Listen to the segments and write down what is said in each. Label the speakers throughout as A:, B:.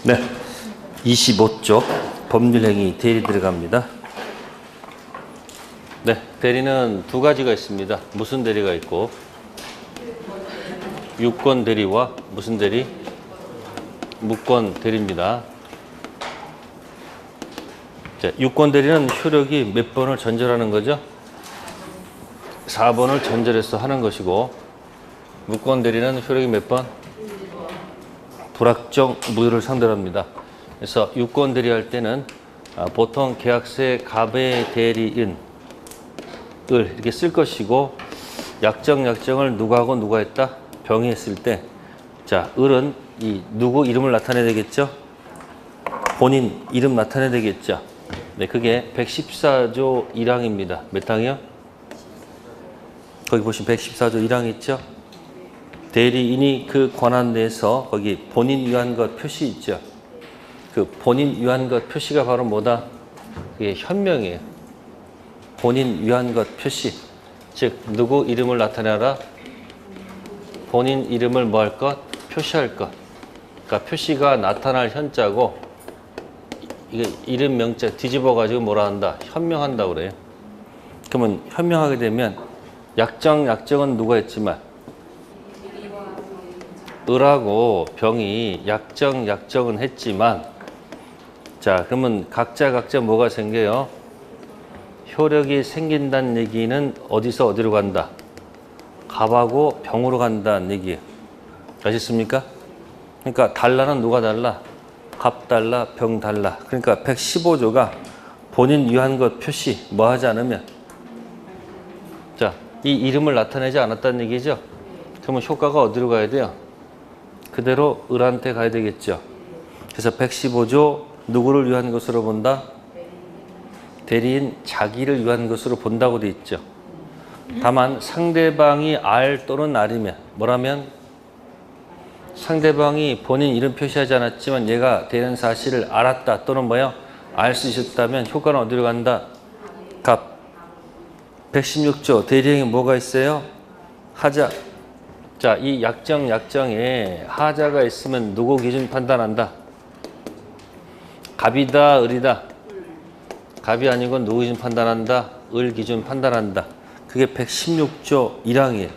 A: 네, 25쪽 법률행위 대리 들어갑니다. 네, 대리는 두 가지가 있습니다. 무슨 대리가 있고 유권 대리와 무슨 대리? 무권 대리입니다. 자, 유권 대리는 효력이 몇 번을 전절하는 거죠? 4번을 전절해서 하는 것이고 무권 대리는 효력이 몇 번? 불확정 무효를 상대로 합니다. 그래서 유권 대리할 때는 보통 계약서에 갑의 대리인을 이렇게 쓸 것이고 약정을 누구하고 누가 했다? 병이 했을 때 자, 을은 이 누구 이름을 나타내야 되겠죠? 본인 이름 나타내야 되겠죠? 네, 그게 114조 1항입니다. 몇 항이요? 거기 보시면 114조 1항 있죠? 대리인이 그 권한 내에서 거기 본인 위한 것 표시 있죠? 그 본인 위한 것 표시가 바로 뭐다? 그게 현명이에요. 본인 위한 것 표시. 즉, 누구 이름을 나타내라? 본인 이름을 뭐 할 것? 표시할 것. 그러니까 표시가 나타날 현자고 이게 이름 명자 뒤집어 가지고 뭐라 한다? 현명한다 그래요. 그러면 현명하게 되면 약정은 누가 했지만 을하고 병이 약정은 했지만 자, 그러면 각자 뭐가 생겨요? 효력이 생긴다는 얘기는 어디서 어디로 간다? 갑하고 병으로 간다는 얘기예요. 아셨습니까? 그러니까 달라는 누가 달라? 갑 달라, 병 달라. 그러니까 115조가 본인 위한 것 표시 뭐 하지 않으면 자, 이 이름을 나타내지 않았다는 얘기죠. 그러면 효과가 어디로 가야 돼요? 그대로 을한테 가야 되겠죠. 그래서 115조 누구를 위한 것으로 본다? 대리인 자기를 위한 것으로 본다고 돼 있죠. 다만 상대방이 알 또는 알이면 뭐라면 상대방이 본인 이름 표시하지 않았지만 얘가 대리인 사실을 알았다 또는 뭐야? 알 수 있었다면 효과는 어디로 간다? 갑. 116조 대리행위 뭐가 있어요? 하자. 자, 이 약정에 하자가 있으면 누구 기준 판단한다? 갑이다, 을이다. 갑이 아니고 누구 기준 판단한다? 을 기준 판단한다. 그게 116조 1항이에요.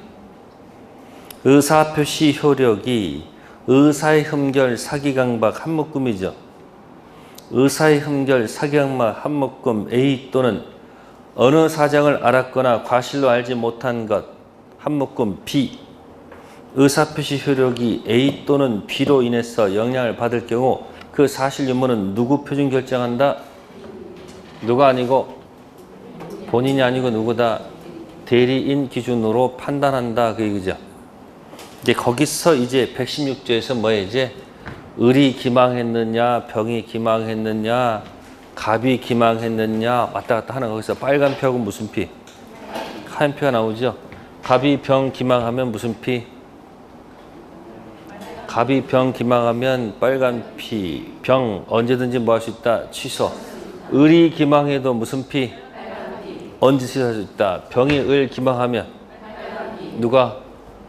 A: 의사표시 효력이 의사의 흠결 사기강박 한묶음이죠. 의사의 흠결 사기강박 한묶음 A 또는 어느 사정을 알았거나 과실로 알지 못한 것 한묶음 B. 의사표시 효력이 A 또는 B로 인해서 영향을 받을 경우 그 사실 유무는 누구 표준 결정한다? 누가 아니고 본인이 아니고 누구다? 대리인 기준으로 판단한다 그 얘기죠. 이제 거기서 이제 116조에서 뭐예요? 이제 을이 기망했느냐, 병이 기망했느냐, 갑이 기망했느냐 왔다 갔다 하는 거기서 빨간 표하고 무슨 피? 하얀 표가 나오죠. 갑이 병 기망하면 무슨 피? 갑이 병 기망하면 빨간 피. 병 언제든지 뭐 할 수 있다? 취소. 을이 기망해도 무슨 피? 언제 취소할 수 있다? 병이 을 기망하면 누가?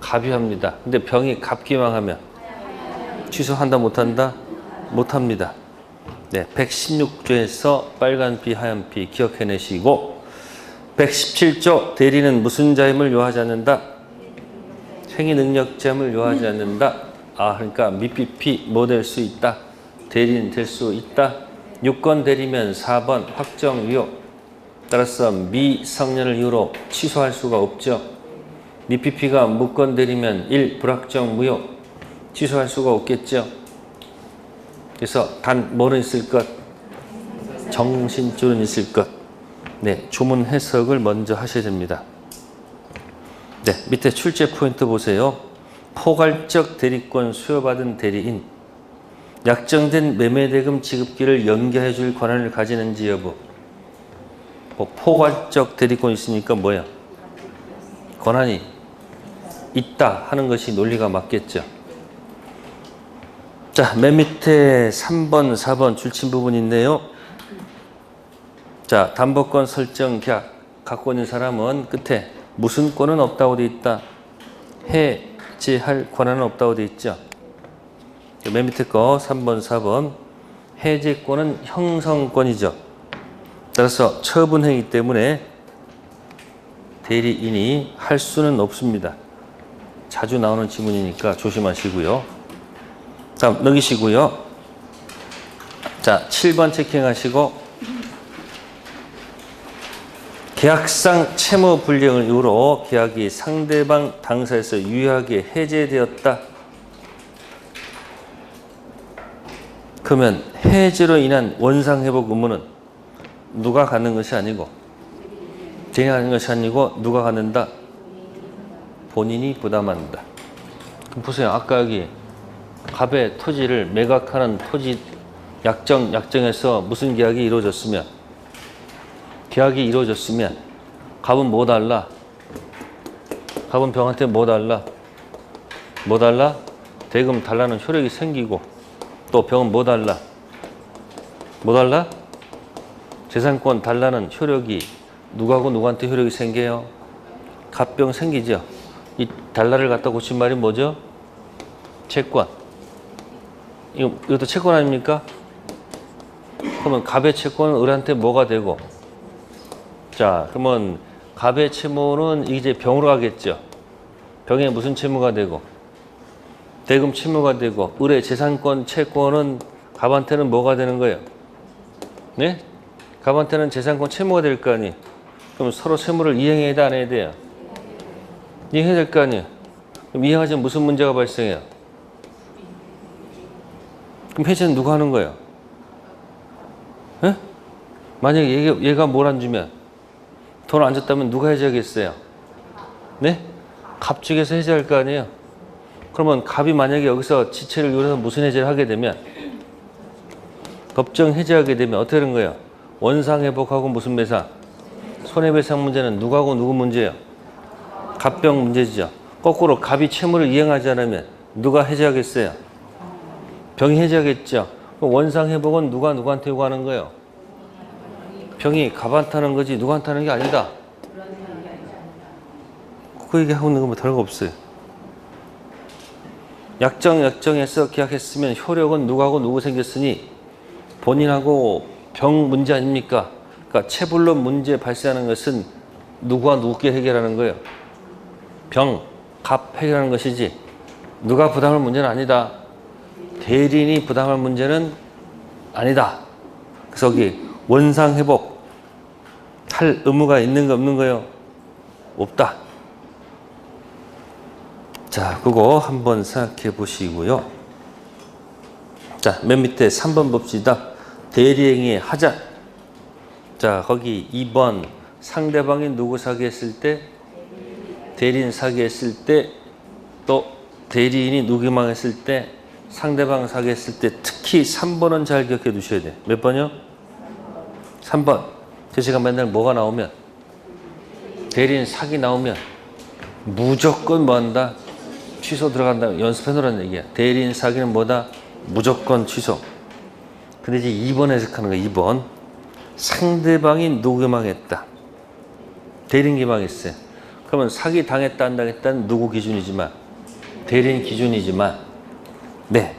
A: 갑이 합니다. 근데 병이 갑 기망하면 취소한다 못한다? 못합니다. 네, 116조에서 빨간 피, 하얀 피 기억해내시고 117조 대리는 무슨 자임을 요하지 않는다? 행위 능력자임을 요하지 않는다. 아, 그러니까 미피피 뭐 될 수 있다? 대리인 될 수 있다. 유권 대리면 4번 확정 유효. 따라서 미성년을 이유로 취소할 수가 없죠. 미피피가 무권 대리면 1. 불확정 무효. 취소할 수가 없겠죠. 그래서 단 뭐는 있을 것? 정신줄은 있을 것. 네, 조문 해석을 먼저 하셔야 됩니다. 네, 밑에 출제 포인트 보세요. 포괄적 대리권 수여받은 대리인. 약정된 매매대금 지급기를 연기해 줄 권한을 가지는지 여부. 포괄적 대리권이 있으니까 뭐야? 권한이 있다 하는 것이 논리가 맞겠죠. 자, 맨 밑에 3번, 4번 줄친 부분 있네요. 자, 담보권 설정 계약 갖고 있는 사람은 끝에 무슨 권은 없다고 돼 있다? 해지할 권한은 없다고 돼 있죠. 맨 밑에 거 3번, 4번. 해제권은 형성권이죠. 따라서 처분행위 때문에 대리인이 할 수는 없습니다. 자주 나오는 지문이니까 조심하시고요. 다음 넘기시고요. 자, 7번 체킹하시고 계약상 채무 불이행을 이유로 계약이 상대방 당사에서 유효하게 해제되었다. 그러면 해제로 인한 원상회복 의무는 누가 갖는 것이 아니고 대리인이 갖는 것이 아니고 누가 갖는다? 본인이 부담한다. 그럼 보세요. 아까 여기 갑의 토지를 매각하는 토지 약정에서 무슨 계약이 이루어졌으면 갑은 뭐 달라? 갑은 병한테 뭐 달라? 뭐 달라? 대금 달라는 효력이 생기고 또 병은 뭐 달라? 뭐 달라? 재산권 달라는 효력이 누구하고 누구한테 효력이 생겨요? 갑병 생기죠. 이 달라를 갖다 고친 말이 뭐죠? 채권. 이것도 채권 아닙니까? 그러면 갑의 채권은 을한테 뭐가 되고? 자, 그러면 갑의 채무는 이제 병으로 가겠죠. 병에 무슨 채무가 되고? 대금 채무가 되고, 을의 재산권 채권은 갑한테는 뭐가 되는 거예요? 네? 갑한테는 재산권 채무가 될 거 아니에요? 그럼 서로 채무를 이행해야 돼, 안 해야 돼요? 이행해야 될 거 아니에요? 그럼 이행하자면 무슨 문제가 발생해요? 그럼 해제는 누가 하는 거예요? 에? 만약에 얘가 뭘 안 주면, 돈 안 줬다면 누가 해제하겠어요? 네? 갑 측에서 해제할 거 아니에요? 그러면 갑이 만약에 여기서 지체를 이용해서 무슨 해제를 하게 되면, 법정 해제하게 되면 어떻게 되는 거예요? 원상회복하고 무슨 배상? 손해배상 문제는 누구하고 누구 문제예요? 갑병 문제죠. 거꾸로 갑이 채무를 이행하지 않으면 누가 해제하겠어요? 병이 해제하겠죠. 그럼 원상회복은 누가 누구한테 요구하는 거예요? 병이 갑한테 하는 거지 누구한테 하는 게 아니다. 그 얘기하고 있는 거 뭐 다른 거 없어요. 약정에서 계약했으면 효력은 누구하고 누구 생겼으니 본인하고 병 문제 아닙니까? 그러니까 채불론 문제 발생하는 것은 누구와 누구께 해결하는 거예요? 병, 갑 해결하는 것이지 누가 부담할 문제는 아니다. 대리인이 부담할 문제는 아니다. 그래서 여기 원상회복 할 의무가 있는 거 없는 거예요? 없다. 자, 그거 한번 생각해 보시고요. 자, 맨 밑에 3번 봅시다. 대리행위 하자. 자, 거기 2번 상대방이 누구 사기했을 때? 대리인 사기했을 때, 또 대리인이 누구 망했을 때, 상대방 사기했을 때, 특히 3번은 잘 기억해 두셔야 돼. 몇 번이요? 3번. 제가 맨날 뭐가 나오면, 대리인 사기 나오면 무조건 뭐 한다? 취소 들어간다. 연습해 놓으라는 얘기야. 대리인 사기는 뭐다? 무조건 취소. 근데 이제 2번 해석하는 거야. 2번. 상대방이 누구 망했다. 대리인이 망했어요. 그러면 사기 당했다 안 당했다는 누구 기준이지만 대리인 기준이지만 네.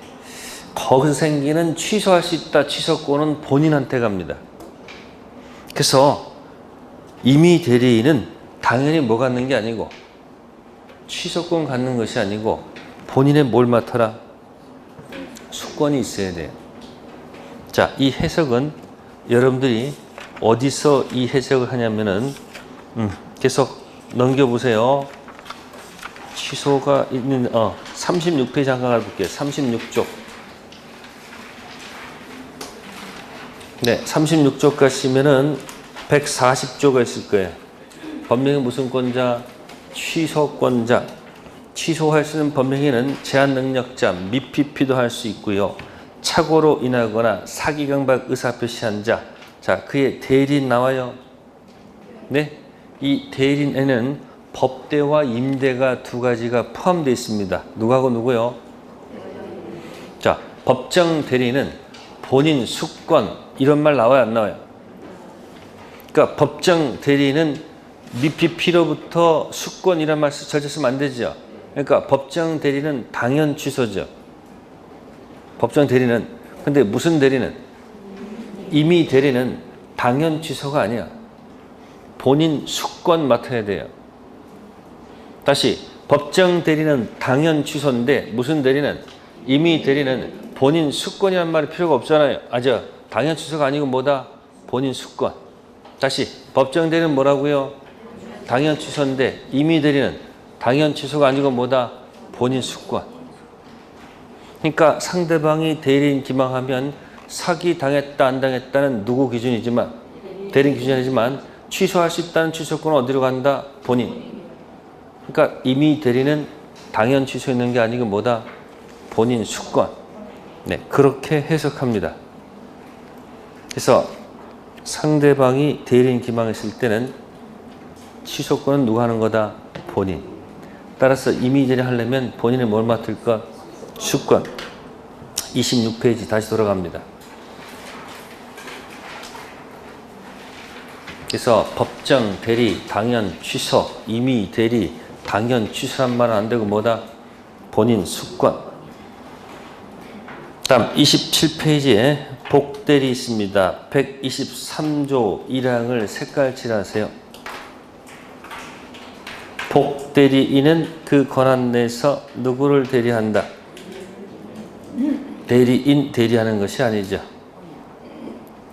A: 거기서 생기는 취소할 수 있다. 취소권은 본인한테 갑니다. 그래서 이미 대리인은 당연히 뭐 갖는 게 아니고 취소권 갖는 것이 아니고 본인의 뭘 맡아라? 수권이 있어야 돼요. 자, 이 해석은 여러분들이 어디서 이 해석을 하냐면은 계속 넘겨보세요. 취소가 있는 36페이지 잠깐 가볼게요. 36쪽. 네, 36쪽 가시면은 140조가 있을 거예요. 법령이 무슨 권자? 취소권자. 취소할 수 있는 법령에는 제한 능력자, 미피피도 할 수 있고요. 착오로 인하거나 사기 강박 의사 표시한 자. 자, 그의 대리인 나와요. 네, 이 대리인에는 법대와 임대가 두 가지가 포함되어 있습니다. 누구하고 누구요? 자, 법정 대리인은 본인 수권 이런 말 나와요, 안 나와요? 그러니까 법정 대리인은 미피피로부터 수권이란 말 절대 쓰면 안 되죠. 그러니까 법정 대리는 당연 취소죠. 법정 대리는. 근데 무슨 대리는? 임의 대리는 당연 취소가 아니야. 본인 수권 맡아야 돼요. 다시, 법정 대리는 당연 취소인데 무슨 대리는? 임의 대리는 본인 수권이란 말이 필요가 없잖아요. 아죠? 당연 취소가 아니고 뭐다? 본인 수권. 다시, 법정 대리는 뭐라고요? 당연 취소인데 임의 대리는 당연 취소가 아니고 뭐다? 본인 수권. 그러니까 상대방이 대리인 기망하면 사기 당했다 안 당했다는 누구 기준이지만, 대리인 기준이지만 취소할 수 있다는 취소권은 어디로 간다? 본인. 그러니까 임의 대리는 당연 취소했는 게 아니고 뭐다? 본인 수권. 네, 그렇게 해석합니다. 그래서 상대방이 대리인 기망했을 때는 취소권은 누가 하는 거다? 본인. 따라서 임의 대리 하려면 본인이 뭘 맡을 것? 수권. 26페이지 다시 돌아갑니다. 그래서 법정 대리 당연 취소, 임의 대리 당연 취소란 말은 안 되고 뭐다? 본인 수권. 다음 27페이지에 복대리 있습니다. 123조 1항을 색깔 칠하세요. 복대리인은 그 권한 내에서 누구를 대리한다? 대리인 대리하는 것이 아니죠.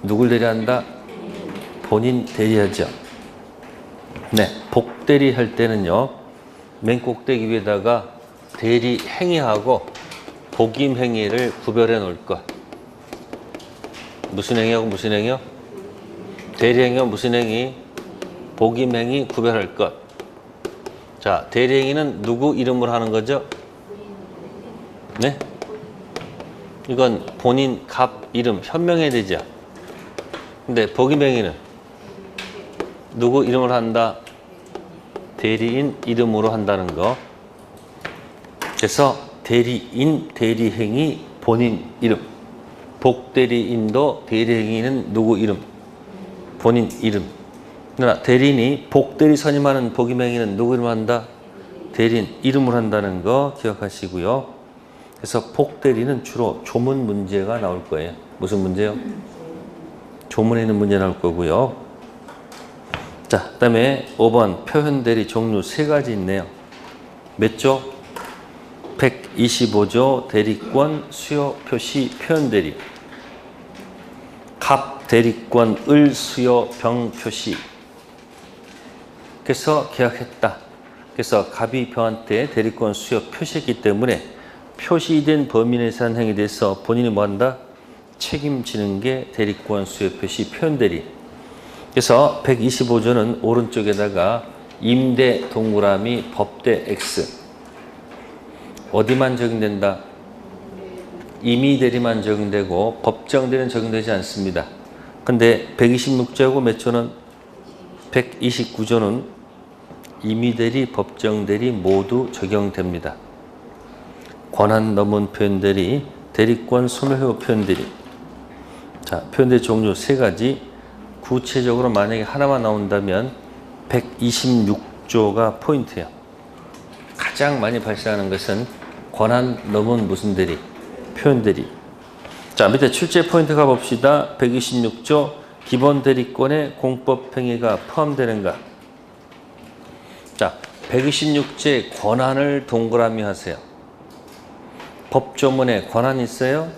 A: 누굴 대리한다? 본인 대리하죠. 네, 복대리 할 때는요, 맨 꼭대기 위에다가 대리 행위하고 복임 행위를 구별해 놓을 것. 무슨 행위하고 무슨 행위요? 대리 행위와 무슨 행위? 복임 행위 구별할 것. 자, 대리 행위는 누구 이름으로 하는 거죠? 네? 이건 본인 갑 이름 현명해야 되죠. 근데 복임 행위는 누구 이름으로 한다? 대리인 이름으로 한다는 거. 그래서 대리인, 대리행위, 본인 이름. 복대리인도 대리행위는 누구 이름? 본인 이름. 그러나 대리인이 복대리 선임하는 복임행위는 누구 이름으로 한다? 대리인 이름으로 한다는 거 기억하시고요. 그래서 복대리는 주로 조문 문제가 나올 거예요. 무슨 문제요? 조문에 있는 문제 나올 거고요. 자, 그 다음에 5번 표현대리 종류 3가지 있네요. 몇 조? 125조 대리권 수요 표시 표현대리. 갑 대리권 을 수요 병 표시. 그래서 계약했다. 그래서 갑이 병한테 대리권 수요 표시했기 때문에 표시된 범위 내에서 한 행위에 대해서 본인이 뭐한다? 책임지는 게 대리권 수요 표시 표현대리. 그래서 125조는 오른쪽에다가 임대 동그라미 법대 X. 어디만 적용된다? 임의 대리만 적용되고 법정 대리는 적용되지 않습니다. 근데 126조하고 몇 조는? 129조는 임의 대리, 법정 대리 모두 적용됩니다. 권한 넘은 표현 대리, 대리권 소멸후 표현 대리. 자, 표현 대리 종류 3가지. 구체적으로 만약에 하나만 나온다면 126조가 포인트예요. 가장 많이 발생하는 것은 권한 넘은 무슨 대리? 표현 대리. 자, 밑에 출제 포인트 가봅시다. 126조 기본 대리권에 공법 행위가 포함되는가? 자, 126조의 권한을 동그라미 하세요. 법조문에 권한 있어요?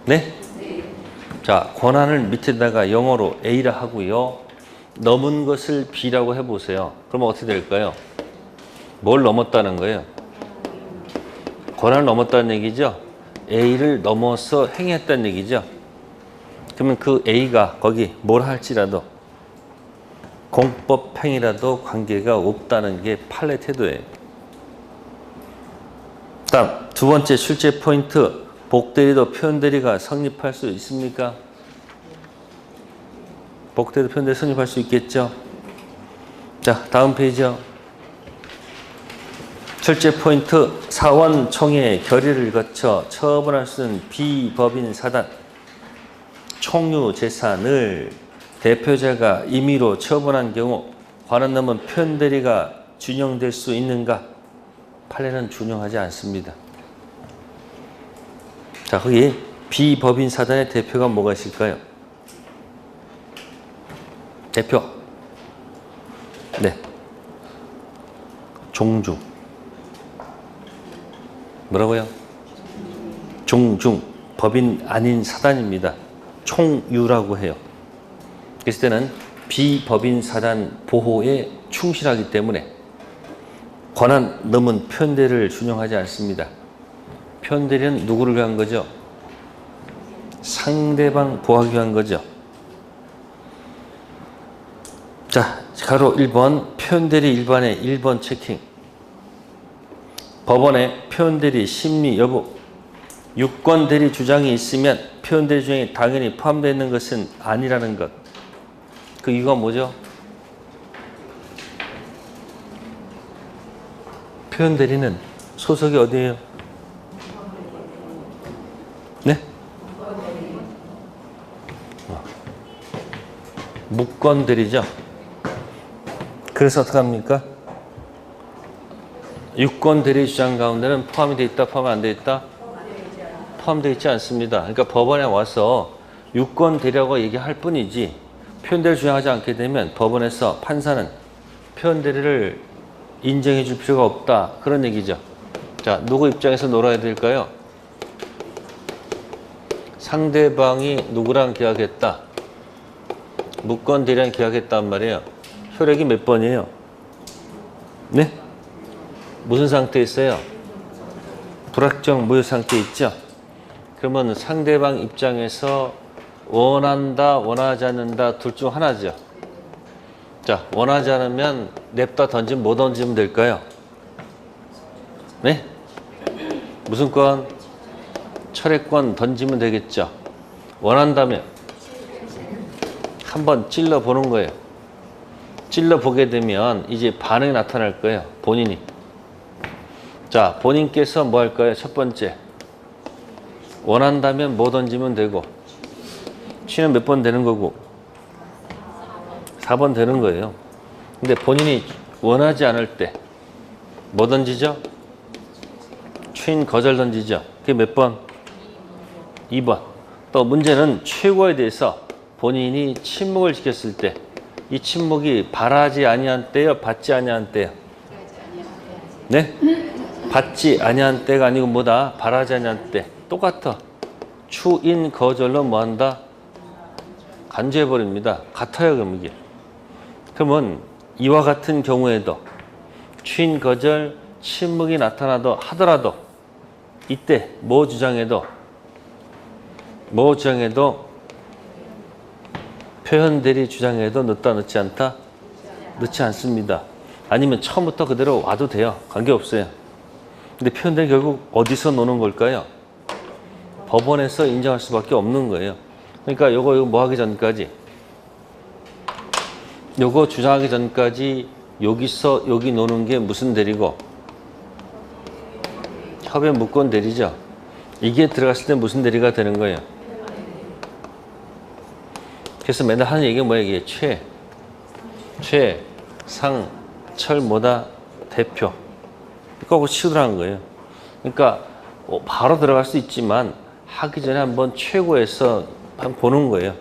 A: 네? 자, 권한을 밑에다가 영어로 A라 하고요. 넘은 것을 B라고 해보세요. 그러면 어떻게 될까요? 뭘 넘었다는 거예요? 권한을 넘었다는 얘기죠? A를 넘어서 행위했다는 얘기죠? 그러면 그 A가 거기 뭘 할지라도 공법 행위라도 관계가 없다는 게 판례 태도예요. 다음 두 번째 출제 포인트. 복대리도 표현대리가 성립할 수 있습니까? 복대리도 표현대리 성립할 수 있겠죠? 자, 다음 페이지요. 출제 포인트. 사원총회 결의를 거쳐 처분할 수 있는 비법인 사단 총유 재산을 대표자가 임의로 처분한 경우 권한 넘은 표현대리가 준용될 수 있는가? 판례는 준용하지 않습니다. 자, 거기 비법인 사단의 대표가 뭐가 있을까요? 대표. 네. 종중. 뭐라고요? 종중. 법인 아닌 사단입니다. 총유라고 해요. 그랬을 때는 비법인 사단 보호에 충실하기 때문에 권한 넘은 표현대리를 준용하지 않습니다. 표현대리는 누구를 위한 거죠? 상대방 보호하기 위한 거죠. 자, 가로 1번 표현대리 일반의 1번 체킹. 법원에 표현대리 심리 여부, 유권대리 주장이 있으면 표현대리 주장이 당연히 포함되어 있는 것은 아니라는 것. 그 이유가 뭐죠? 표현대리는 소속이 어디예요? 네? 무권대리죠. 그래서 어떻게 합니까? 유권대리 주장 가운데는 포함이 되어 있다, 포함이 안 되어 있다? 포함되어 있지 않습니다. 그러니까 법원에 와서 유권대리라고 얘기할 뿐이지 표현대리를 주장하지 않게 되면 법원에서 판사는 표현대리를 인정해 줄 필요가 없다. 그런 얘기죠. 자, 누구 입장에서 놀아야 될까요? 상대방이 누구랑 계약했다. 무권대리랑 계약했단 말이에요. 효력이 몇 번이에요? 네? 무슨 상태에 있어요? 불확정 무효 상태에 있죠? 그러면 상대방 입장에서 원한다, 원하지 않는다 둘 중 하나죠. 자, 원하지 않으면 냅다 던지면 뭐 던지면 될까요? 네? 무슨 권? 철회권 던지면 되겠죠. 원한다면 한번 찔러보는 거예요. 찔러보게 되면 이제 반응이 나타날 거예요. 본인이. 자, 본인께서 뭐 할까요? 첫 번째. 원한다면 뭐 던지면 되고 취는 몇 번 되는 거고 4번 되는 거예요. 근데 본인이 원하지 않을 때 뭐 던지죠? 취인 거절 던지죠. 그게 몇 번? 2번. 또 문제는 최고에 대해서 본인이 침묵을 지켰을 때 이 침묵이 바라지 아니한 때요, 받지 아니한 때요? 네? 받지 아니한 때가 아니고 뭐다? 바라지 아니한 때. 똑같아. 추인 거절로 뭐한다? 간주해버립니다. 같아요, 그럼 이게. 그러면 이와 같은 경우에도 추인 거절, 침묵이 나타나도 하더라도 이때 뭐 주장해도 표현대리 주장해도 넣다 넣지 않다? 넣지 않습니다. 아니면 처음부터 그대로 와도 돼요. 관계없어요. 근데 표현대리 결국 어디서 노는 걸까요? 법원에서 인정할 수밖에 없는 거예요. 그러니까 요거 뭐 하기 전까지 요거 주장하기 전까지 여기서 여기 노는 게 무슨 대리고? 협의 무권 대리죠. 이게 들어갔을 때 무슨 대리가 되는 거예요? 그래서 맨날 하는 얘기가 뭐야? 이게 최, 상, 철, 뭐다? 대표. 이거하고 치우더라는 거예요. 그러니까 바로 들어갈 수 있지만 하기 전에 한번 최고에서 한번 보는 거예요.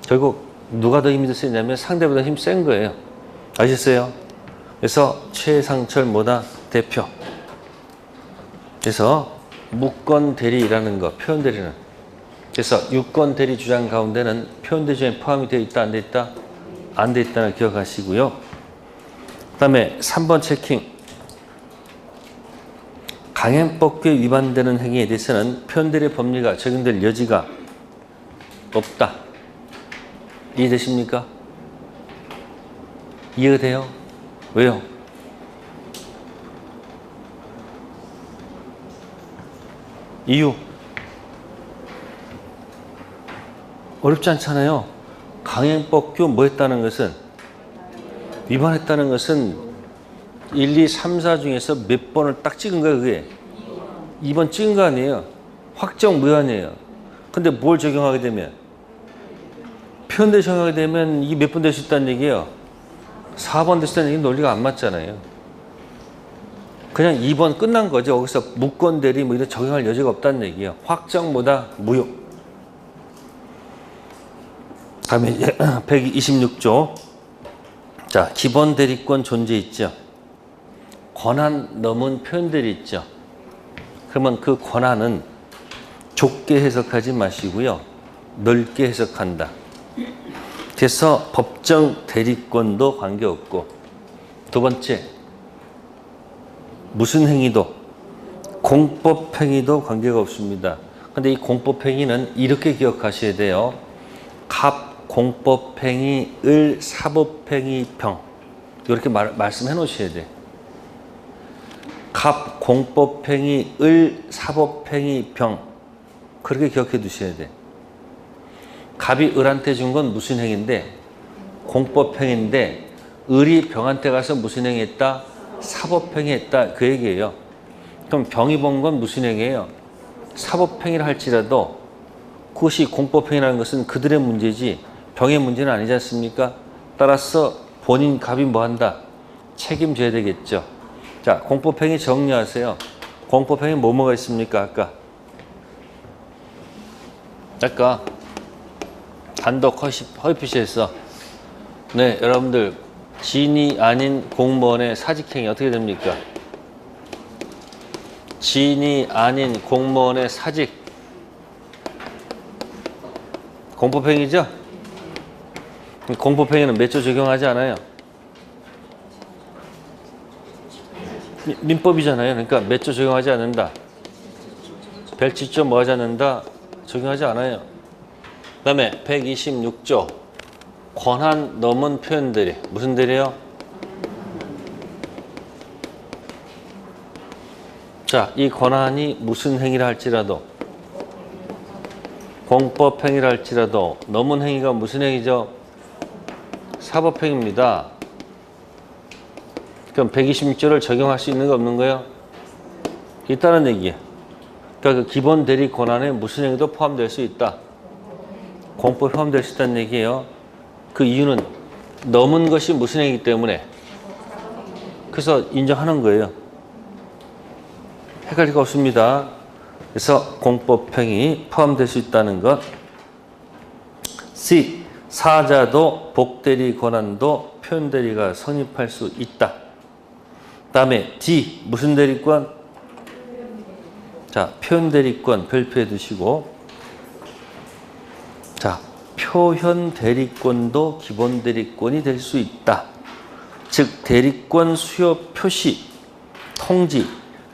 A: 결국 누가 더 힘이 더 세냐면 상대보다 힘 센 거예요. 아셨어요? 그래서 최상철 뭐다? 대표. 그래서 무권 대리라는 거, 표현 대리는. 그래서 유권 대리 주장 가운데는 표현 대리 주장에 포함이 되어 있다, 안 되어 있다? 안 되어 있다는 기억하시고요. 그 다음에 3번 체킹. 강행법규에 위반되는 행위에 대해서는 표현 대리 법리가 적용될 여지가 없다. 이해되십니까? 이해가 돼요? 왜요? 이유. 어렵지 않잖아요. 강행법규 뭐 했다는 것은 위반했다는 것은 1, 2, 3, 4 중에서 몇 번을 딱 찍은 거예요, 그게. 2번 찍은 거 아니에요. 확정 무효아니에요. 근데 뭘 적용하게 되면? 표현대 적용하게 되면 이게 몇 번 될 수 있다는 얘기예요. 4번 될 수 있다는 얘기는 논리가 안 맞잖아요. 그냥 2번 끝난 거죠. 거기서 무권 대리 뭐 이런 적용할 여지가 없다는 얘기예요. 확정보다 무효. 다음에 이제 126조. 자, 기본 대리권 존재 있죠. 권한 넘은 표현들이 있죠. 그러면 그 권한은 좁게 해석하지 마시고요. 넓게 해석한다. 그래서 법정 대리권도 관계없고, 두 번째, 무슨 행위도, 공법 행위도 관계가 없습니다. 근데 이 공법 행위는 이렇게 기억하셔야 돼요. 갑 공법 행위, 을 사법 행위 병. 이렇게 말씀해 놓으셔야 돼. 갑 공법 행위, 을 사법 행위 병. 그렇게 기억해 두셔야 돼. 갑이 을한테 준 건 무슨 행위인데? 공법 행위인데, 을이 병한테 가서 무슨 행위 했다? 사법 행위 했다. 그 얘기예요. 그럼 병이 본 건 무슨 행위예요? 사법 행위를 할지라도 그것이 공법 행위라는 것은 그들의 문제지 병의 문제는 아니지 않습니까? 따라서 본인 갑이 뭐 한다? 책임져야 되겠죠. 자, 공법 행위 정리하세요. 공법 행위 뭐가 있습니까? 아까 단독 허위표시에서 네, 여러분들 지인이 아닌 공무원의 사직행위 어떻게 됩니까? 지인이 아닌 공무원의 사직 공법행위죠? 공법행위는 몇 조 적용하지 않아요? 민법이잖아요. 그러니까 몇 조 적용하지 않는다. 별지조 뭐 하지 않는다? 적용하지 않아요. 그 다음에 126조 권한 넘은 표현들이 무슨 들이요? 자, 이 권한이 무슨 행위를 할지라도 공법 행위를 할지라도 넘은 행위가 무슨 행위죠? 사법행위입니다. 그럼 126조를 적용할 수 있는 거 없는 거예요? 있다는 얘기예요. 그러니까 그 기본 대리 권한에 무슨 행위도 포함될 수 있다. 공법이 포함될 수 있다는 얘기예요. 그 이유는 넘은 것이 무슨 행위이기 때문에 그래서 인정하는 거예요. 헷갈릴 거 없습니다. 그래서 공법행위 포함될 수 있다는 것. C. 사자도 복대리 권한도 표현대리가 성립할 수 있다. 다음에 D. 무슨 대리권? 자, 표현대리권 별표해 두시고 자, 표현대리권도 기본대리권이 될 수 있다. 즉 대리권 수요 표시, 통지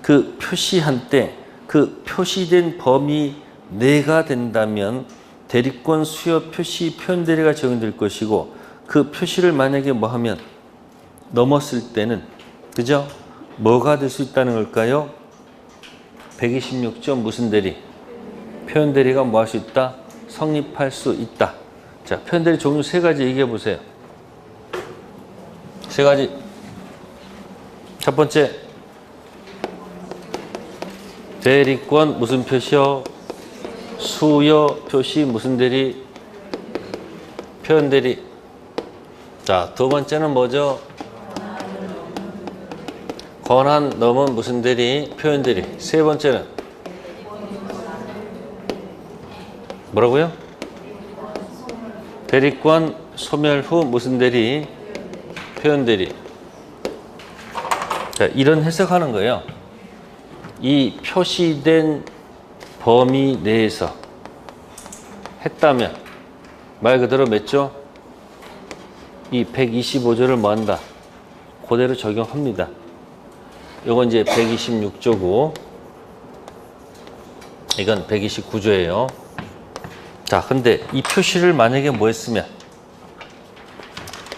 A: 그 표시한 때 그 표시된 범위 내가 된다면 대리권 수요 표시 표현대리가 적용될 것이고 그 표시를 만약에 뭐 하면 넘었을 때는 그죠? 뭐가 될 수 있다는 걸까요? 126조 무슨 대리? 표현대리가 뭐 할 수 있다? 성립할 수 있다. 자, 표현대리 종류 세 가지 얘기해 보세요. 세 가지. 첫 번째, 대리권 무슨 표시요? 수요 표시 무슨 대리? 표현대리. 자, 두 번째는 뭐죠? 권한 넘은 무슨 대리? 표현대리. 세 번째는 뭐라고요? 대리권 소멸 후 무슨 대리? 표현대리. 자, 이런 해석하는 거예요. 이 표시된 범위 내에서 했다면 말 그대로 몇 조? 이 125조를 뭐 한다? 그대로 적용합니다. 이건 이제 126조고 이건 129조예요. 자, 근데 이 표시를 만약에 뭐 했으면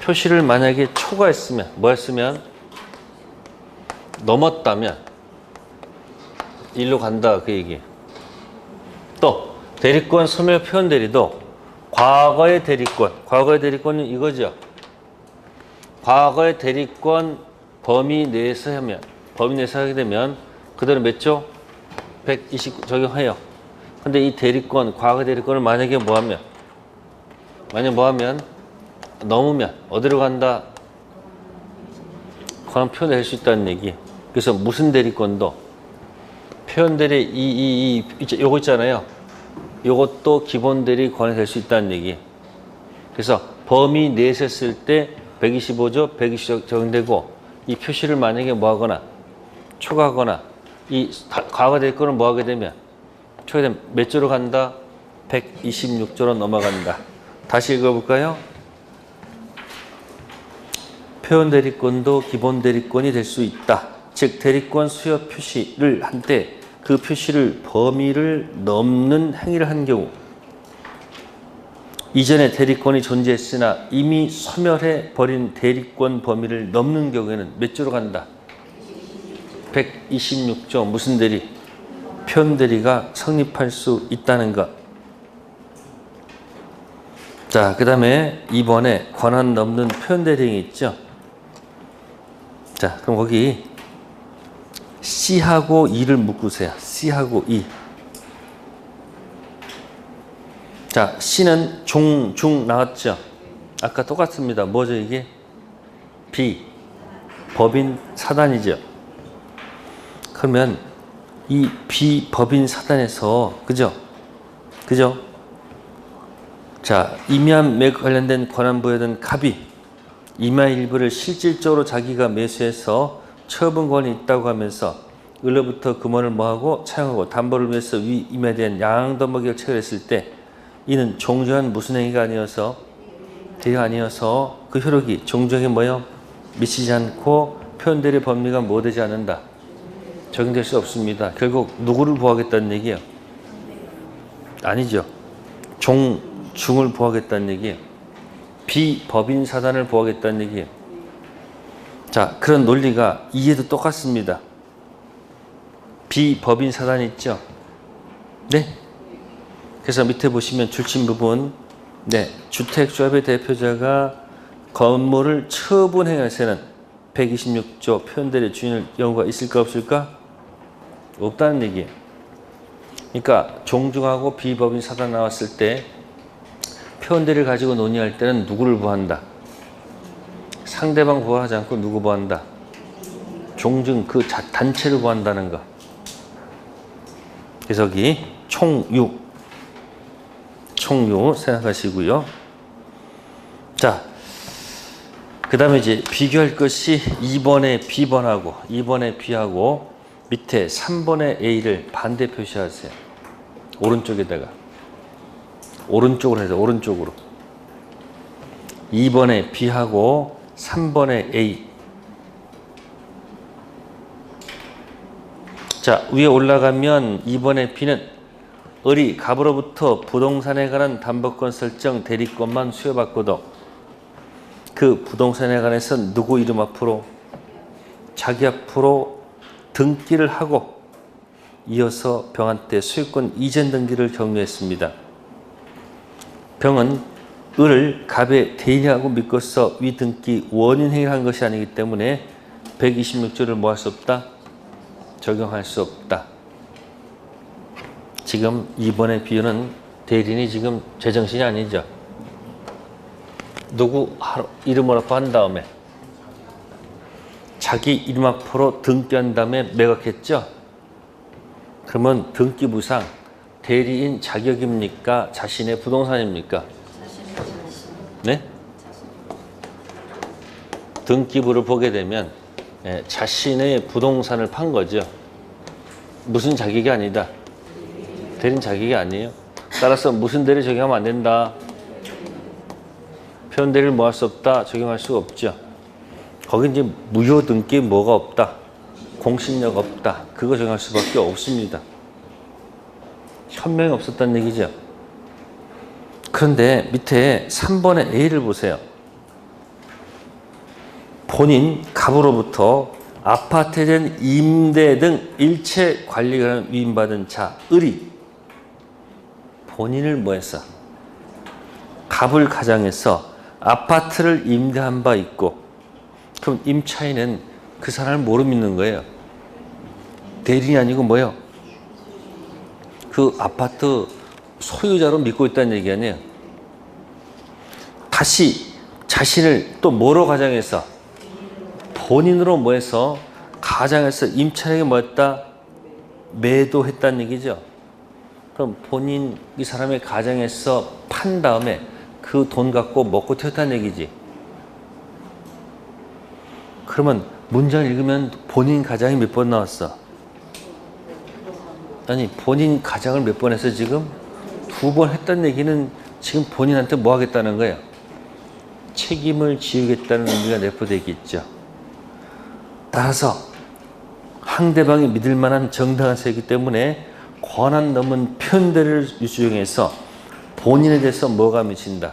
A: 표시를 만약에 초과했으면 뭐 했으면 넘었다면 일로 간다 그 얘기. 또 대리권 소멸 표현대리도 과거의 대리권은 이거죠. 과거의 대리권 범위 내에서 하면 범위 내에서 하게 되면 그대로 몇 조? 129 적용해요. 근데 이 대리권, 과거 대리권을 만약에 뭐하면 넘으면 어디로 간다? 그런 표현을 할 수 있다는 얘기. 그래서 무슨 대리권도 표현 대리 요거 있잖아요. 요것도 기본 대리권이 될 수 있다는 얘기. 그래서 범위 내에서 쓸 때 125조, 120조 적용되고 이 표시를 만약에 뭐하거나 초과하거나 이 과거 대리권을 뭐하게 되면 초과되면 몇 조로 간다? 126조로 넘어간다. 다시 읽어볼까요? 표현 대리권도 기본 대리권이 될 수 있다. 즉 대리권 수여 표시를 한 때 그 표시를 범위를 넘는 행위를 한 경우 이전에 대리권이 존재했으나 이미 소멸해 버린 대리권 범위를 넘는 경우에는 몇 조로 간다? 126조 무슨 대리? 표현 대리가 성립할 수 있다는 것. 자, 그 다음에 이번에 권한 넘는 표현 대리행위 있죠? 자, 그럼 거기 C하고 E를 묶으세요. C하고 E. 자, C는 중 나왔죠? 아까 똑같습니다. 뭐죠 이게? B. 법인 사단이죠. 그러면 이 B 법인 사단에서 그죠? 자, 임야매 매각 관련된 권한 부여된 갑이 임야 일부를 실질적으로 자기가 매수해서 처분권이 있다고 하면서 을로부터 금원을 뭐하고 차용하고 담보를 위해서 위 임야에 대한 양도목을 체결했을 때 이는 종주한 무슨 행위가 아니어서 대리가 아니어서 그 효력이 종주에게 뭐요? 미치지 않고 표현대리 법리가 뭐 되지 않는다. 적용될 수 없습니다. 결국 누구를 보호하겠다는 얘기예요? 아니죠. 중을 보호하겠다는 얘기예요. 비법인 사단을 보호하겠다는 얘기예요. 자, 그런 논리가 이해도 똑같습니다. 비법인 사단이 있죠? 네. 그래서 밑에 보시면 줄침 부분, 네, 주택조합의 대표자가 건물을 처분행해서는 126조 표현대리 주인을 경우가 있을까 없을까? 없다는 얘기예요. 그러니까 종중하고 비법인 사단 나왔을 때 표현대리를 가지고 논의할 때는 누구를 보호한다? 상대방 보호하지 않고 누구 보호한다? 종중 그 단체를 보호한다는 거. 그래서 여기 총유 생각하시고요. 자, 그 다음에 이제 비교할 것이 2번의 B번하고 2번의 B하고 밑에 3번의 A를 반대 표시하세요. 오른쪽에다가. 오른쪽으로 해서 오른쪽으로. 2번의 B하고 3번의 A. 자, 위에 올라가면 2번의 B는 을이 갑으로부터 부동산에 관한 담보권 설정 대리권만 수여받고도 그 부동산에 관해서 누구 이름 앞으로 자기 앞으로 등기를 하고 이어서 병한테 소유권 이전 등기를 격려했습니다. 병은 을을 갑에 대리하고 믿고서 위등기 원인 행위를 한 것이 아니기 때문에 126조를 뭐 할 수 없다? 적용할 수 없다. 지금 이번의 비유는 대리인이 지금 제정신이 아니죠. 누구 이름을 앞으로 한 다음에 자기 이름 앞으로 등기한 다음에 매각했죠. 그러면 등기부상 대리인 자격입니까? 자신의 부동산입니까? 네? 등기부를 보게 되면 자신의 부동산을 판 거죠. 무슨 자격이 아니다. 대리인 자격이 아니에요. 따라서 무슨 대리 적용하면 안 된다. 표현 대리를 뭐 할 수 없다. 적용할 수가 없죠. 거기 이제 무효 등기 뭐가 없다. 공신력 없다. 그거 적용할 수밖에 없습니다. 현명이 없었다는 얘기죠. 그런데 밑에 3번의 A를 보세요. 본인 갑으로부터 아파트에 대한 임대 등 일체 관리를 위임받은 자, 을이 본인을 뭐했어? 갑을 가장해서 아파트를 임대한 바 있고, 그럼 임차인은 그 사람을 뭐로 믿는 거예요? 대리인이 아니고 뭐예요? 그 아파트 소유자로 믿고 있다는 얘기 아니에요? 다시 자신을 또 뭐로 가장해서 본인으로 뭐해서 가장에서 임차인에게 뭐했다? 매도했다는 얘기죠. 그럼 본인 이 사람의 가장에서 판 다음에 그 돈 갖고 먹고 튀었다는 얘기지. 그러면 문장을 읽으면 본인 가장이 몇 번 나왔어? 아니 본인 가장을 몇 번 했어 지금? 2번 했다는 얘기는 지금 본인한테 뭐 하겠다는 거예요? 책임을 지우겠다는 의미가 내포되어 있겠죠. 따라서 상대방이 믿을 만한 정당한 세이기 때문에 권한 넘은 편대를 유추용해서 본인에 대해서 뭐가 미친다?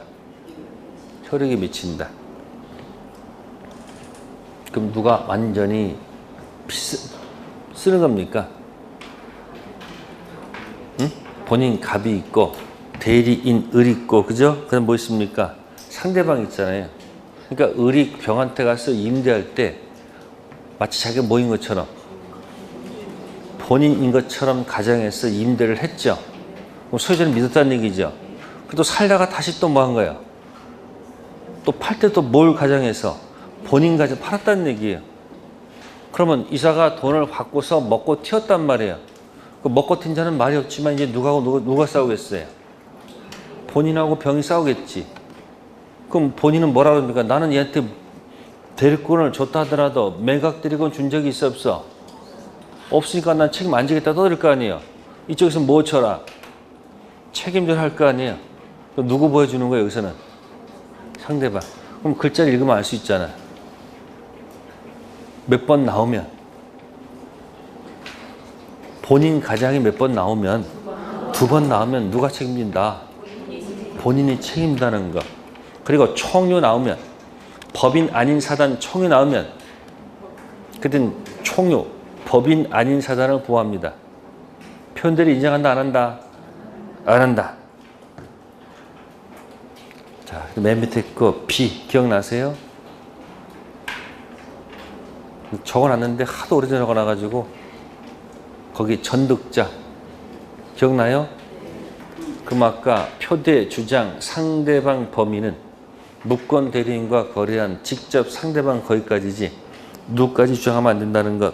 A: 효력이 미친다. 그럼 누가 완전히 쓰는 겁니까? 응? 본인 갑이 있고 대리인 을 있고 그죠? 그다음 뭐 있습니까? 상대방 있잖아요. 그러니까 을이 병한테 가서 임대할 때 마치 자기가 뭐인 것처럼 본인인 것처럼 가정해서 임대를 했죠. 그럼 소유자는 믿었다는 얘기죠. 그래도 살다가 다시 또 뭐 한 거예요? 또 팔 때 또 뭘 가정해서 본인 가정 팔았다는 얘기예요. 그러면 이사가 돈을 받고서 먹고 튀었단 말이에요. 그 먹고 튄 자는 말이 없지만 이제 누가 싸우겠어요? 본인하고 병이 싸우겠지. 그럼 본인은 뭐라 그럽니까? 나는 얘한테 대리권을 줬다 하더라도 매각 대리권 준 적이 있어 없어? 없으니까 난 책임 안 지겠다 떠들 거 아니에요. 이쪽에서 뭐 쳐라? 책임질 할 거 아니에요. 누구 보여주는 거예요 여기서는? 상대방. 그럼 글자를 읽으면 알 수 있잖아. 몇 번 나오면 본인 가장이 몇 번 나오면 2번 나오면 누가 책임진다? 본인이 책임다는 거. 그리고 총유 나오면 법인 아닌 사단 총유 나오면 그땐 총유 법인 아닌 사단을 보호합니다. 표현들이 인정한다 안 한다? 안 한다. 자, 맨 밑에 거 B 기억나세요? 적어놨는데 하도 오래전에 적어놔가지고 거기 전득자 기억나요? 그럼 아까 표대 주장 상대방 범위는 무권 대리인과 거래한 직접 상대방 거기까지지 누구까지 주장하면 안 된다는 것.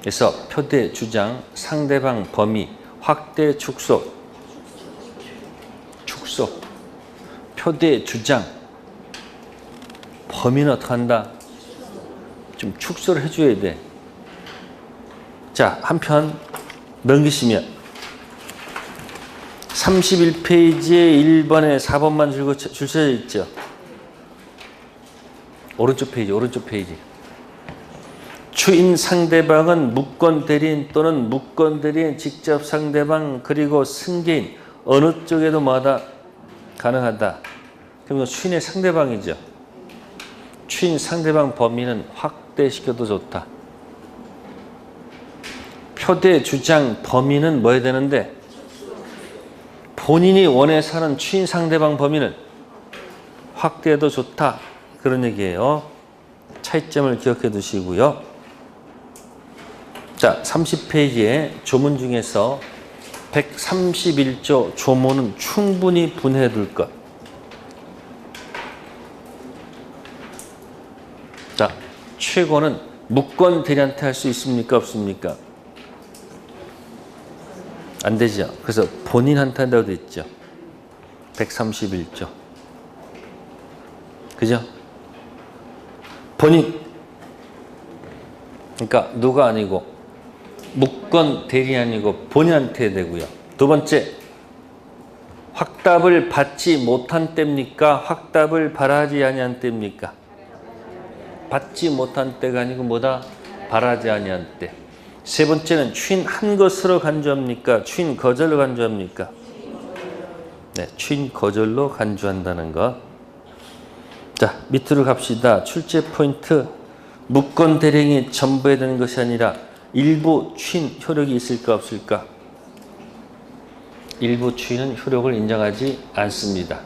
A: 그래서 표대 주장 상대방 범위 확대 축소 표대 주장 범위는 어떻게 한다? 좀 축소를 해줘야 돼. 자, 한편 넘기시면 31페이지에 1번에 4번만 줄쳐져 있죠. 오른쪽 페이지. 추인 상대방은 무권 대리인 또는 무권 대리인 직접 상대방 그리고 승계인 어느 쪽에도 뭐하다? 가능하다. 그럼 추인의 상대방이죠. 추인 상대방 범위는 확대시켜도 좋다. 표대 주장 범위는 뭐 해야 되는데? 본인이 원해서 하는 추인 상대방 범위는 확대해도 좋다. 그런 얘기예요. 차이점을 기억해 두시고요. 자, 30페이지에 조문 중에서 131조 조문은 충분히 분해해 둘 것. 자, 최고는 무권 대리한테 할 수 있습니까? 없습니까? 안 되죠. 그래서 본인한테 한다고 돼 있죠. 131조. 그죠? 본인. 그러니까 누가 아니고 무권 대리 아니고 본인한테 되고요. 두 번째, 확답을 받지 못한 때입니까? 확답을 바라지 아니한 때입니까? 받지 못한 때가 아니고 뭐다? 바라지 아니한 때. 세 번째는 추인한 것으로 간주합니까? 추인 거절로 간주합니까? 네, 추인 거절로 간주한다는 것. 자, 밑으로 갑시다. 출제 포인트. 무권 대리인이 전부 해야 되는 것이 아니라 일부 추인 효력이 있을까 없을까? 일부 추인은 효력을 인정하지 않습니다.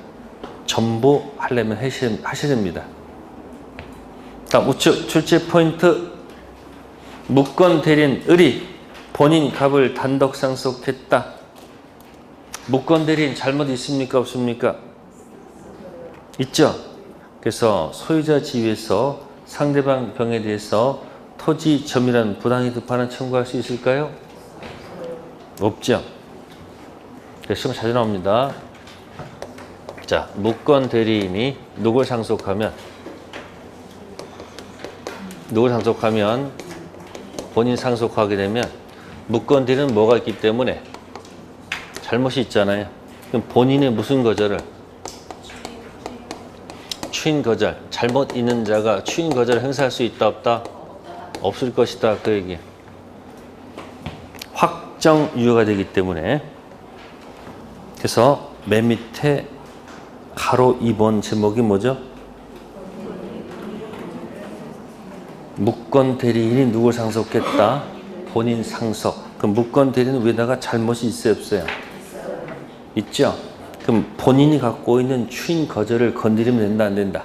A: 전부 하려면 하셔야 됩니다. 다음 우측 출제 포인트. 무권 대리인 을이 본인 갑을 단독 상속했다. 무권 대리인 잘못 있습니까? 없습니까? 있죠. 그래서 소유자 지위에서 상대방 병에 대해서 토지, 점이라는 부당이득 반환 청구할 수 있을까요? 없죠. 시험 자주 나옵니다. 자, 무권 대리인이 누굴 상속하면 본인 상속하게 되면 무권 대리인은 뭐가 있기 때문에 잘못이 있잖아요. 그럼 본인의 무슨 거절을? 추인 거절. 잘못 있는 자가 추인 거절을 행사할 수 있다 없다? 없을 것이다. 그 얘기. 확정 유효가 되기 때문에. 그래서 맨 밑에 가로 2번 제목이 뭐죠? 무권 대리인이 누굴 상속했다? 본인 상속. 그럼 무권 대리인 위에다가 잘못이 있어요 없어요? 있죠? 그럼 본인이 갖고 있는 추인 거절을 건드리면 된다 안 된다?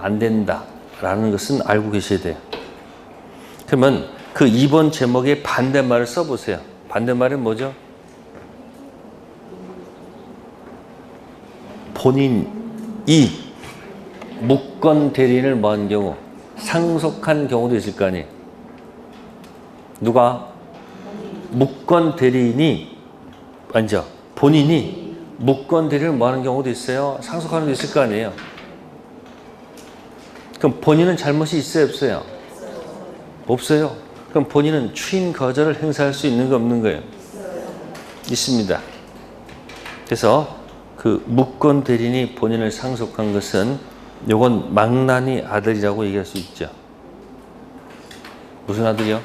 A: 안 된다 라는 것은 알고 계셔야 돼요. 그러면 그 2번 제목의 반대말을 써보세요. 반대말은 뭐죠? 본인이 무권 대리인을 뭐한 경우? 상속한 경우도 있을 거 아니에요. 누가? 무권 대리인이 먼저 본인이 무권 대리인을 뭐하는 경우도 있어요. 상속하는 게 있을 거 아니에요. 그럼 본인은 잘못이 있어요 없어요? 없어요. 그럼 본인은 추인 거절을 행사할 수 있는 거 없는 거예요? 있습니다. 그래서 그 무권 대리인이 본인을 상속한 것은 요건 망나니 아들이라고 얘기할 수 있죠. 무슨 아들이요?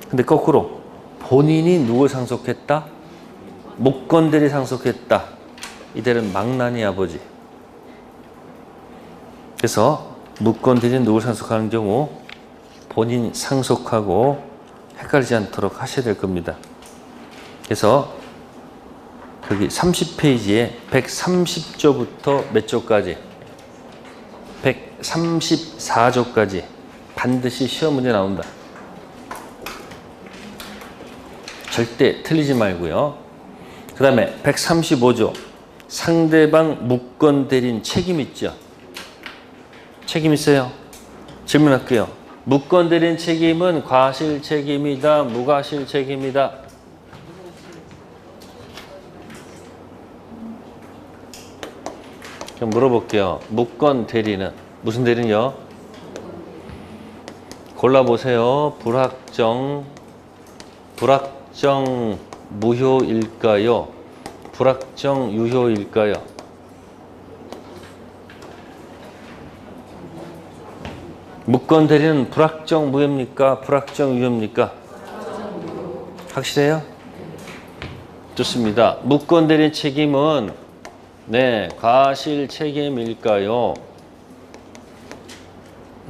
A: 근데 거꾸로 본인이 누굴 상속했다? 무권 대리 상속했다. 이들은 망나니 아버지. 그래서 무권 대리는 누굴 상속하는 경우 본인 상속하고 헷갈리지 않도록 하셔야 될 겁니다. 그래서 거기 30페이지에 130조부터 몇 조까지? 134조까지 반드시 시험 문제 나온다. 절대 틀리지 말고요. 그 다음에 135조 상대방 무권 대리인 책임 있죠? 책임 있어요? 질문할게요. 무권 대리인 책임은 과실 책임이다, 무과실 책임이다? 그럼 물어볼게요. 무권 대리는 무슨 대리인요? 골라보세요. 불확정 무효일까요? 불확정 유효일까요? 무권 대리는 불확정 무효입니까? 불확정 유효입니까? 확실해요? 좋습니다. 무권 대리인 책임은 네, 과실 책임일까요?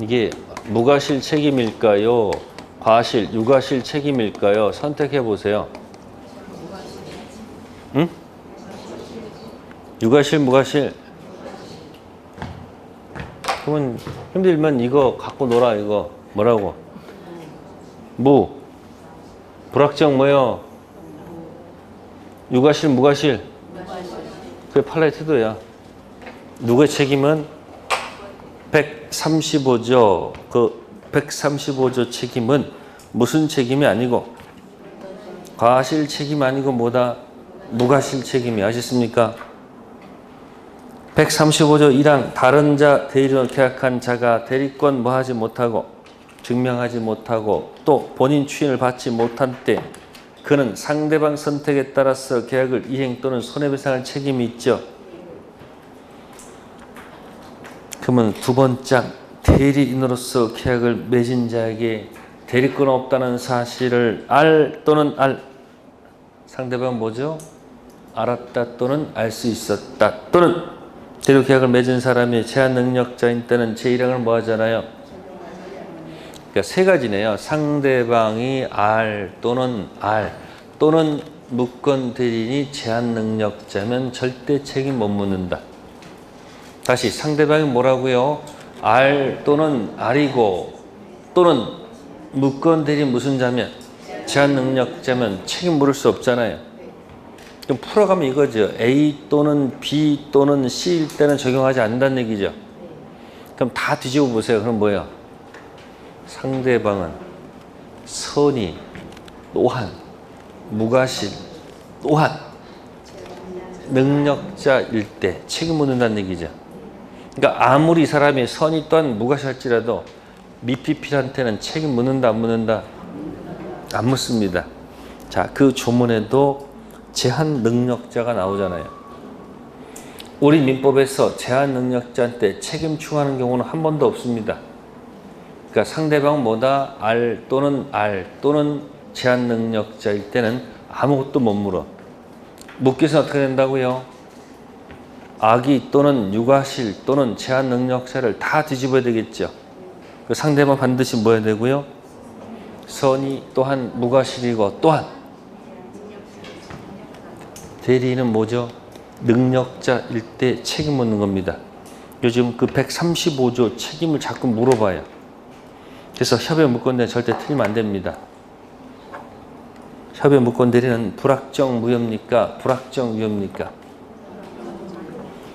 A: 이게 무과실 책임일까요? 과실, 유과실 책임일까요? 선택해 보세요. 응? 유과실, 무과실? 그러면 힘들면 이거 갖고 놀아, 이거. 뭐라고? 불확정 뭐요? 유과실, 무과실? 그게 판례 태도야. 누구의 책임은? 135조. 그 135조 책임은 무슨 책임이 아니고 과실 책임 아니고 뭐다? 무과실 책임이 아셨습니까? 135조 1항 다른 자 대리로 계약한 자가 대리권 뭐하지 못하고 증명하지 못하고 또 본인 추인을 받지 못한 때 그는 상대방 선택에 따라서 계약을 이행 또는 손해배상할 책임이 있죠. 그러면 두 번째 대리인으로서 계약을 맺은 자에게 대리권 없다는 사실을 알 또는 상대방 뭐죠? 알았다 또는 알 수 있었다 또는 대리 계약을 맺은 사람이 제한 능력자인 때는 제1항을 뭐 하잖아요? 그러니까 세 가지네요. 상대방이 또는 무권 대리인이 제한 능력자면 절대 책임 못 묻는다. 다시 상대방이 뭐라고요? 또는 알이고 또는 무권 대리인 무슨 자면 제한 능력자면 책임 물을 수 없잖아요. 그럼 풀어가면 이거죠. A 또는 B 또는 C일 때는 적용하지 않는다는 얘기죠. 그럼 다 뒤집어 보세요. 그럼 뭐예요? 상대방은 선의 또한 무과실 또한 능력자일 때 책임 묻는다는 얘기죠. 그러니까 아무리 이 사람이 선의 또한 무과실할지라도 미피필한테는 책임 묻는다 안 묻는다? 안 묻습니다. 자, 그 조문에도 제한 능력자가 나오잖아요. 우리 민법에서 제한 능력자한테 책임 추가하는 경우는 한 번도 없습니다. 그러니까 상대방 뭐다 알 또는 제한 능력자일 때는 아무것도 못 물어. 묻기 위해서 어떻게 된다고요? 악의 또는 유과실 또는 제한 능력자를 다 뒤집어야 되겠죠. 그 상대방 반드시 뭐 해야 되고요? 선의 또한 무과실이고 또한 대리인은 뭐죠? 능력자일 때 책임 묻는 겁니다. 요즘 그 135조 책임을 자꾸 물어봐요. 그래서 협의 무권대리는 절대 틀리면 안 됩니다. 협의 무권대리는 불확정 무효입니까? 불확정 유효입니까?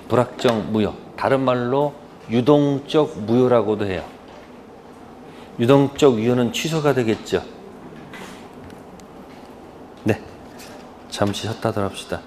A: 불확정 무효. 다른 말로 유동적 무효라고도 해요. 유동적 유효는 취소가 되겠죠. 네, 잠시 쉬었다 들어갑시다.